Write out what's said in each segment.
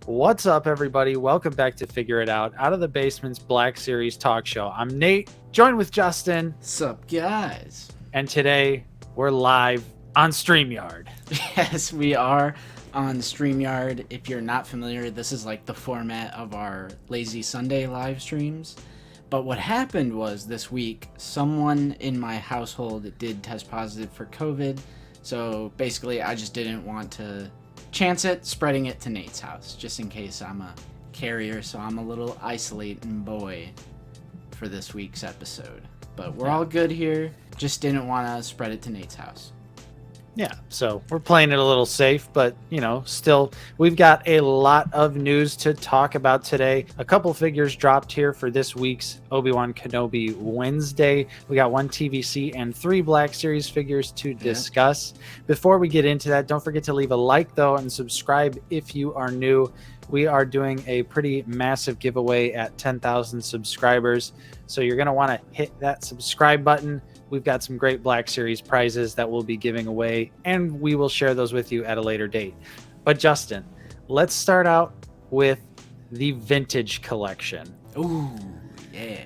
What's up, everybody? Welcome back to Figure It Out of the Basement's Black Series talk show. I'm Nate, joined with Justin, Sup, guys? and today we're live on StreamYard. Yes, we are on StreamYard. If you're not familiar, this is like the format of our Lazy Sunday live streams. But what happened was this week, someone in my household did test positive for COVID. So basically, I just didn't want to chance it, spreading it to Nate's house, just in case I'm a carrier. So I'm a little isolating boy for this week's episode. But we're all good here. Just didn't want to spread it to Nate's house. Yeah, so we're playing it a little safe, but, still, we've got a lot of news to talk about today. A couple figures dropped here for this week's Obi-Wan Kenobi Wednesday. We got one TVC and 3 Black Series figures to discuss. Before we get into that, don't forget to leave a like, though, and subscribe if you are new. We are doing a pretty massive giveaway at 10,000 subscribers, so you're going to want to hit that subscribe button. We've got some great Black Series prizes that we'll be giving away, and we will share those with you at a later date. But Justin, let's start out with the vintage collection. Ooh, yeah.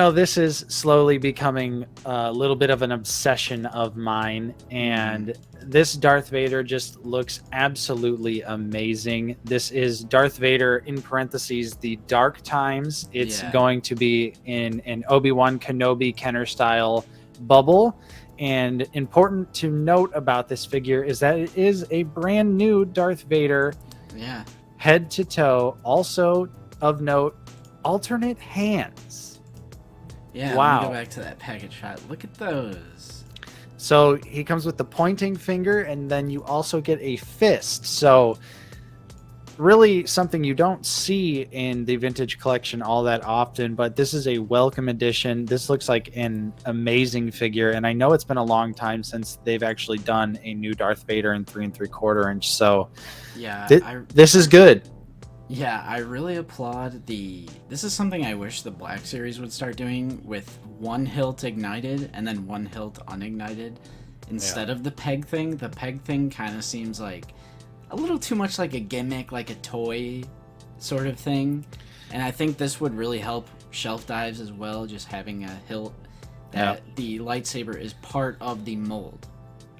This is slowly becoming a little bit of an obsession of mine, and this Darth Vader just looks absolutely amazing. This is Darth Vader, in parentheses, the Dark Times. It's going to be in an Obi-Wan Kenobi Kenner style bubble. And important to note about this figure is that it is a brand new Darth Vader, head to toe. Also of note, alternate hands. Wow. Let me go back to that package shot. Look at those. So he comes with the pointing finger, and then you also get a fist. So really something you don't see in the vintage collection all that often, but this is a welcome addition. This looks like an amazing figure, and I know it's been a long time since they've actually done a new Darth Vader in 3 3/4 inch. So this is good. Yeah, I really applaud this is something I wish the Black Series would start doing, with one hilt ignited and then one hilt unignited instead of the peg thing. The peg thing kind of seems like a little too much like a gimmick, like a toy sort of thing. And I think this would really help shelf dives as well, just having a hilt that the lightsaber is part of the mold.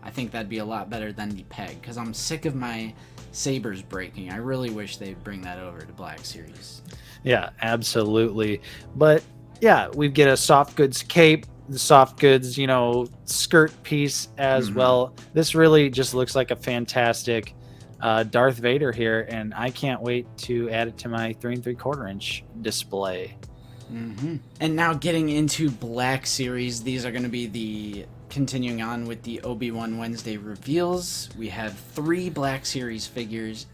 I think that'd be a lot better than the peg, because I'm sick of my sabers breaking. I really wish they'd bring that over to Black Series. Yeah, absolutely. But yeah, we get a soft goods cape, the soft goods, skirt piece as well. This really just looks like a fantastic Darth Vader here, and I can't wait to add it to my 3 3/4 inch display. And now getting into Black Series, these are going to be continuing on with the Obi-Wan Wednesday reveals. We have 3 Black Series figures.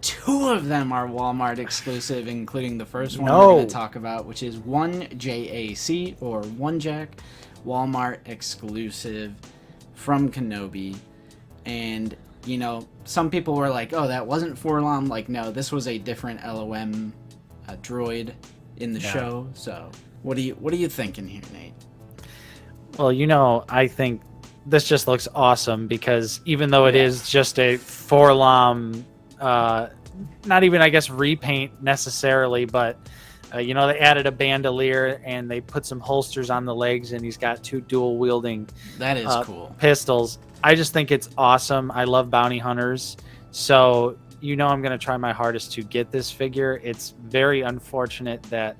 2 of them are Wal Mart exclusive, including the first one we're going to talk about, which is one JAC or one JAC Wal Mart exclusive from Kenobi. And some people were like, oh, that wasn't Forlom. Like, no, this was a different LOM droid in the show. So what are you thinking here, Nate? Well, I think this just looks awesome, because even though it is just a Forlom, not even, I guess, repaint necessarily, but they added a bandolier and they put some holsters on the legs, and he's got 2 dual wielding cool pistols. I just think it's awesome. I love bounty hunters, so I'm going to try my hardest to get this figure. It's very unfortunate that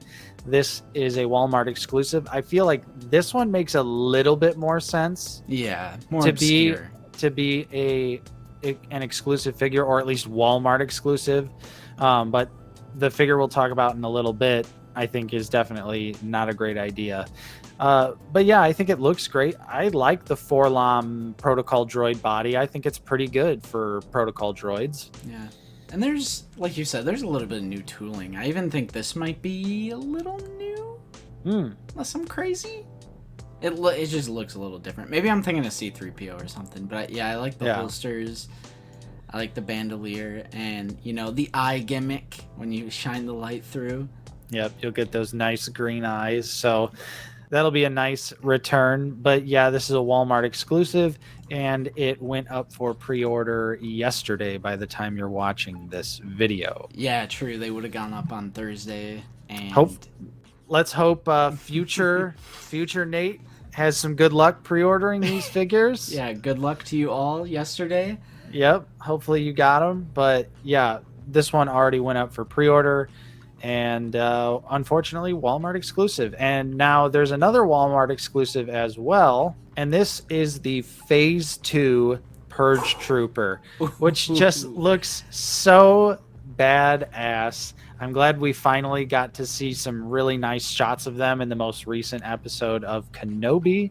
this is a Wal Mart exclusive. I feel like this one makes a little bit more sense. Yeah, more obscure. To be an exclusive figure, or at least Wal Mart exclusive. But the figure we'll talk about in a little bit, I think, is definitely not a great idea. But yeah, I think it looks great. I like the Forlom protocol droid body. I think it's pretty good for protocol droids. Yeah. And there's, like you said, there's a little bit of new tooling. I even think this might be a little new. Unless I'm crazy. It just looks a little different. Maybe I'm thinking of C-3PO or something. But yeah, I like the holsters. I like the bandolier. And, the eye gimmick when you shine the light through. Yep, you'll get those nice green eyes. So That'll be a nice return. But yeah, this is a Walmart exclusive, and it went up for pre-order yesterday by the time you're watching this video. Yeah, true. They would have gone up on Thursday, Hope and let's hope future Nate has some good luck pre-ordering these figures. yeah, good luck to you all yesterday. Yep. Hopefully you got them. But yeah, this one already went up for pre-order, and unfortunately Walmart exclusive. And now there's another Walmart exclusive as well, and this is the Phase 2 Purge Trooper, which just looks so badass. I'm glad we finally got to see some really nice shots of them in the most recent episode of Kenobi.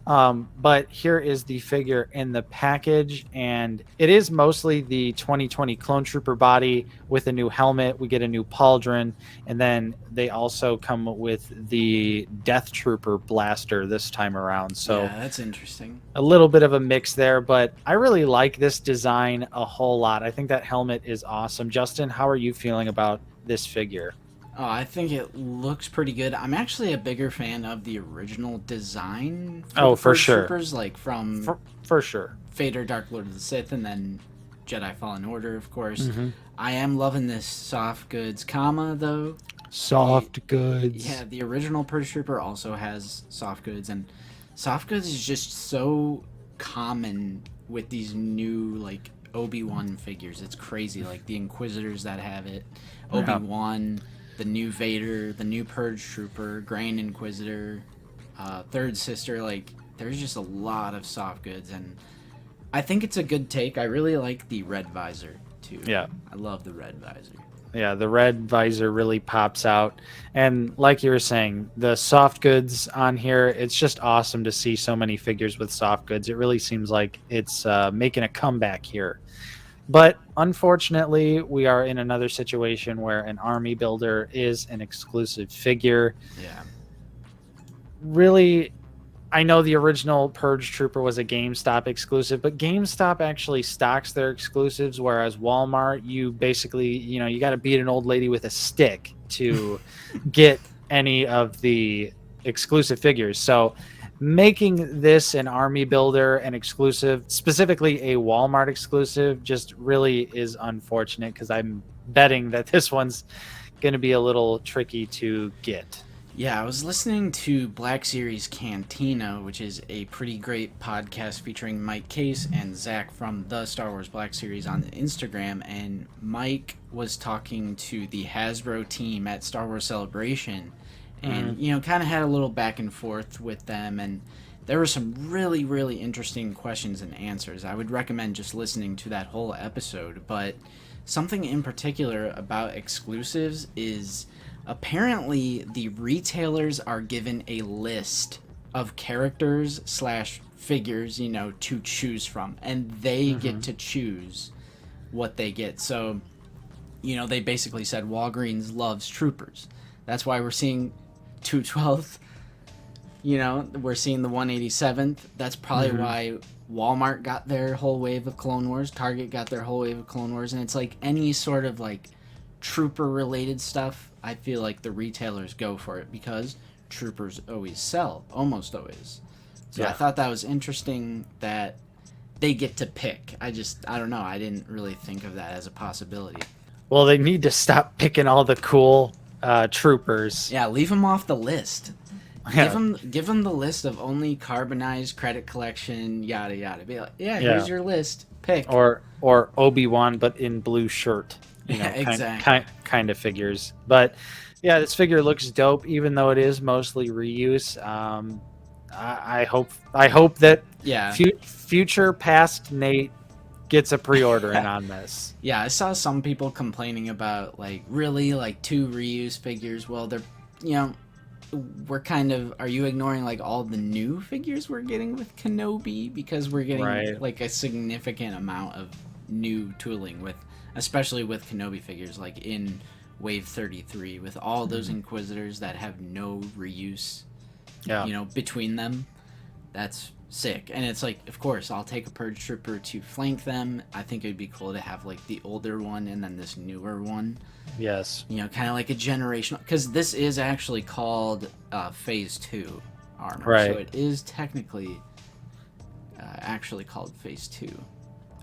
But here is the figure in the package, and it is mostly the 2020 Clone Trooper body with a new helmet. We get a new pauldron, and then they also come with the Death Trooper blaster this time around. So yeah, that's interesting. a little bit of a mix there, but I really like this design a whole lot. I think that helmet is awesome. Justin, how are you feeling about this figure? Oh, I think it looks pretty good. I'm actually a bigger fan of the original design. For sure. Troopers, like from For sure. Vader, Dark Lord of the Sith, and then Jedi Fallen Order, of course. Mm-hmm. I am loving this soft goods comma, though. Soft goods. Yeah, the original Purge Trooper also has soft goods, and soft goods is just so common with these new, like, Obi-Wan figures. It's crazy, like the Inquisitors that have it, Obi-Wan, the new Vader, the new Purge Trooper, Grand Inquisitor, Third Sister. Like, there's just a lot of soft goods, and I think it's a good take. I really like the red visor too. Yeah, I love the red visor. Yeah, the red visor really pops out, and like you were saying, the soft goods on here, it's just awesome to see so many figures with soft goods. It really seems like it's making a comeback here. But unfortunately, we are in another situation where an army builder is an exclusive figure. Yeah. Really, I know the original Purge Trooper was a GameStop exclusive, but GameStop actually stocks their exclusives, whereas Walmart, you basically, you got to beat an old lady with a stick to get any of the exclusive figures. So making this an army builder, an exclusive, specifically a Walmart exclusive, just really is unfortunate, because I'm betting that this one's going to be a little tricky to get. Yeah, I was listening to Black Series Cantina, which is a pretty great podcast featuring Mike Case and Zach from the Star Wars Black Series on Instagram, and Mike was talking to the Hasbro team at Star Wars Celebration, and kind of had a little back and forth with them, and there were some really, really interesting questions and answers. I would recommend just listening to that whole episode, but something in particular about exclusives is apparently the retailers are given a list of characters / figures, to choose from, and they get to choose what they get. So, they basically said Walgreens loves troopers. That's why we're seeing 212th. We're seeing the 187th. That's probably why Walmart got their whole wave of Clone Wars. Target got their whole wave of Clone Wars. And it's like any sort of like trooper related stuff, I feel like the retailers go for it because troopers always sell, almost always. So I thought that was interesting that they get to pick. I don't know. I didn't really think of that as a possibility. Well, they need to stop picking all the cool troopers. Yeah, leave them off the list. Yeah. Give them the list of only carbonized credit collection, yada yada. Be like, here's your list. Pick. Or Obi-Wan, but in blue shirt. Exactly. Kind of figures. But yeah, this figure looks dope, even though it is mostly reuse. I hope that future past Nate gets a pre-order in on this. Yeah, I saw some people complaining about really 2 reuse figures. Well, they're we're kind of, are you ignoring all the new figures we're getting with Kenobi, because we're getting a significant amount of new tooling especially with Kenobi figures, in Wave 33, with all those Inquisitors that have no reuse, between them. That's sick. And it's of course, I'll take a Purge Trooper to flank them. I think it'd be cool to have the older one and then this newer one. Yes. Kind of like a generational, because this is actually called Phase 2. armor. Right. So it is technically actually called Phase 2.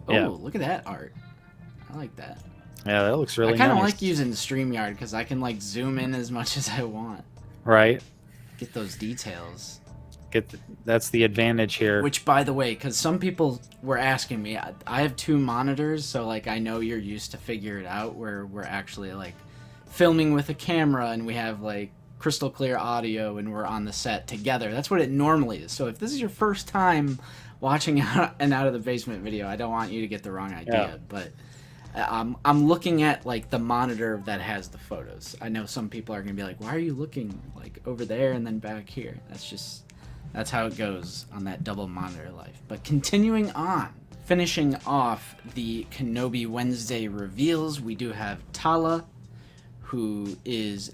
Oh, Yeah. look at that art. I like that. Yeah, that looks really I kind of nice. like using StreamYard because I can like zoom in as much as I want. Right. Get those details. That's the advantage here. Which, by the way, because some people were asking me, I have 2 monitors, so like I know you're used to figure it out where we're actually like filming with a camera and we have like crystal clear audio and we're on the set together. That's what it normally is. So if this is your first time watching an Out of the Basement video, I don't want you to get the wrong idea, but I'm looking at like the monitor that has the photos. I know some people are gonna be like, why are you looking like over there and then back here? That's how it goes on that double monitor life. But continuing on, finishing off the Kenobi Wednesday reveals, we do have Tala, who is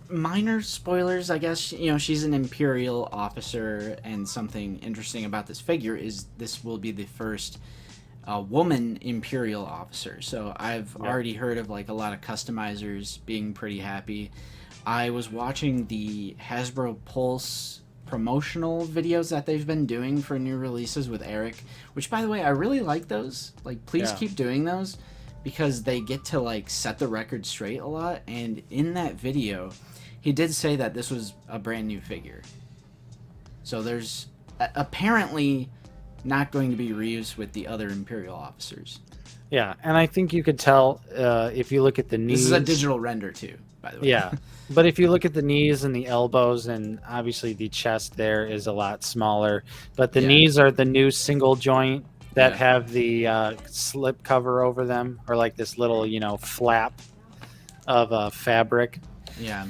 minor spoilers, I guess. You know, she's an Imperial officer, and something interesting about this figure is this will be the first woman Imperial officer. So I've already heard of like a lot of customizers being pretty happy. I was watching the Hasbro Pulse promotional videos that they've been doing for new releases with Eric, which, by the way, I really like those. Like, please keep doing those because they get to like set the record straight a lot. And in that video, he did say that this was a brand new figure. So there's apparently not going to be reused with the other Imperial officers. Yeah, and I think you could tell if you look at the knees. This is a digital render too, by the way. Yeah, but if you look at the knees and the elbows, and obviously the chest there is a lot smaller, but the knees are the new single joint that have the slip cover over them, or like this little, flap of fabric. Yeah.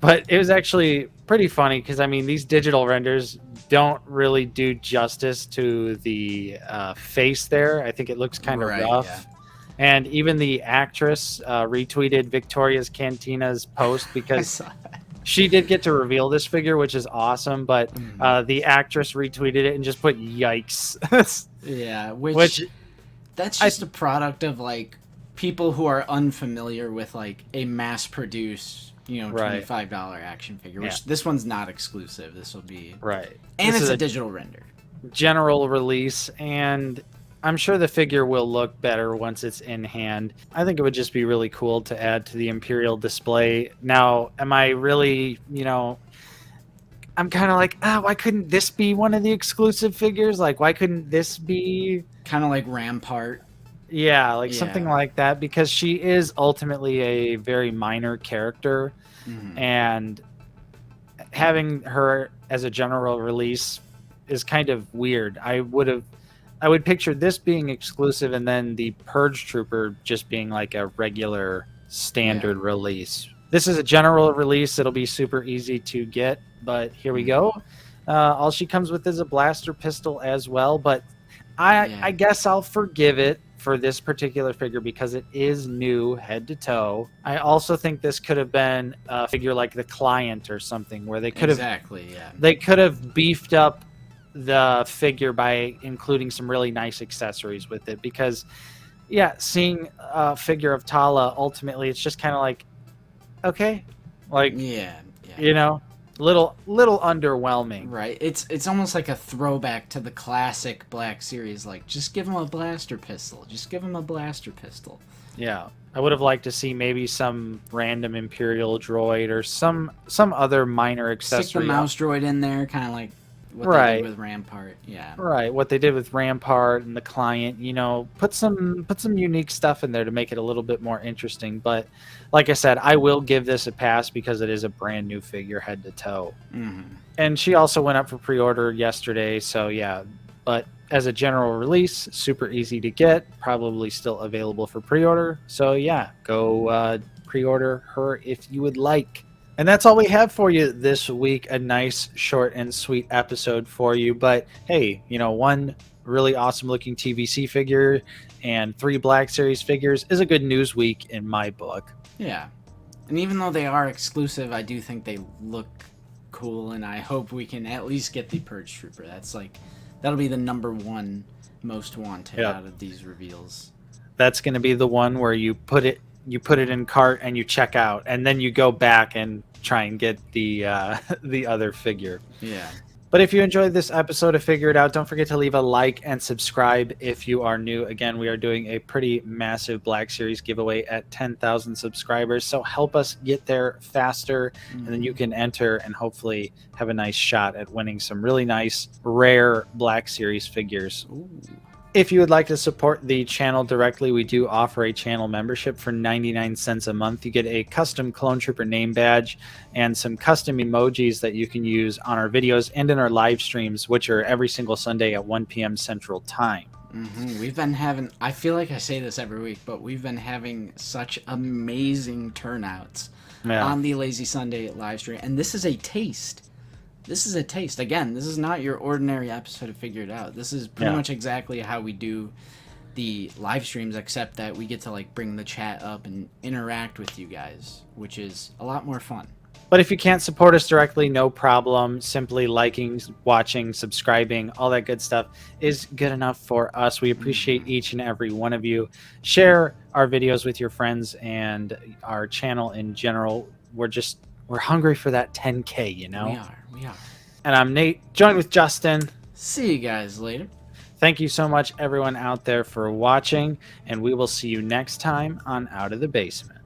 But it was actually pretty funny because, I mean, these digital renders don't really do justice to the face there. I think it looks kind of rough. Yeah. And even the actress retweeted Victoria's Cantina's post because she did get to reveal this figure, which is awesome. But the actress retweeted it and just put "yikes." Yeah, which that's just a product of like people who are unfamiliar with like a mass-produced, $25 action figure. Which this one's not exclusive. This will be and it's a digital render, general release, and I'm sure the figure will look better once it's in hand. I think it would just be really cool to add to the Imperial display. Now, am I really, I'm kind of like, why couldn't this be one of the exclusive figures? Like, why couldn't this be kind of like Rampart? Yeah, like something like that, because she is ultimately a very minor character, and having her as a general release is kind of weird. I would picture this being exclusive and then the Purge Trooper just being like a regular standard release. This is a general release. It'll be super easy to get, but here we go. All she comes with is a blaster pistol as well, but I guess I'll forgive it for this particular figure because it is new head to toe. I also think this could have been a figure like the Client or something where they could have beefed up the figure by including some really nice accessories with it, because seeing a figure of Tala, ultimately it's just kind of like, okay, like little underwhelming, right? It's almost like a throwback to the classic Black Series, like just give him a blaster pistol, Yeah, I would have liked to see maybe some random Imperial droid or some other minor accessory. Stick the mouse droid in there, kind of like what they did with Rampart. What they did with Rampart and the Client, put some unique stuff in there to make it a little bit more interesting. But like I said, I will give this a pass because it is a brand new figure head to toe. And she also went up for pre-order yesterday, so but as a general release, super easy to get, probably still available for pre-order. So go pre-order her if you would like. And that's all we have for you this week. A nice, short, and sweet episode for you. But hey, one really awesome looking TVC figure and 3 Black Series figures is a good news week in my book. Yeah. And even though they are exclusive, I do think they look cool, and I hope we can at least get the Purge Trooper. That'll be the #1 most wanted out of these reveals. That's going to be the one where you put it in cart and you check out, and then you go back and try and get the the other figure. Yeah. But if you enjoyed this episode of Figure It Out, don't forget to leave a like and subscribe if you are new. Again, we are doing a pretty massive Black Series giveaway at 10,000 subscribers. So help us get there faster, and then you can enter and hopefully have a nice shot at winning some really nice, rare Black Series figures. Ooh. If you would like to support the channel directly, we do offer a channel membership for 99 cents a month. You get a custom Clone Trooper name badge and some custom emojis that you can use on our videos and in our live streams, which are every single Sunday at 1 p.m. Central Time. We've been having, I feel like I say this every week, but we've been having such amazing turnouts on the Lazy Sunday live stream. And this is a taste. This is a taste. Again, this is not your ordinary episode of Figure It Out. This is pretty much exactly how we do the live streams, except that we get to like bring the chat up and interact with you guys, which is a lot more fun. But if you can't support us directly, no problem. Simply liking, watching, subscribing, all that good stuff is good enough for us. We appreciate each and every one of you. Share our videos with your friends and our channel in general. We're hungry for that 10K, you know? We are. And I'm Nate, joined with Justin. See you guys later. Thank you so much, everyone out there, for watching, and we will see you next time on Out of the Basement.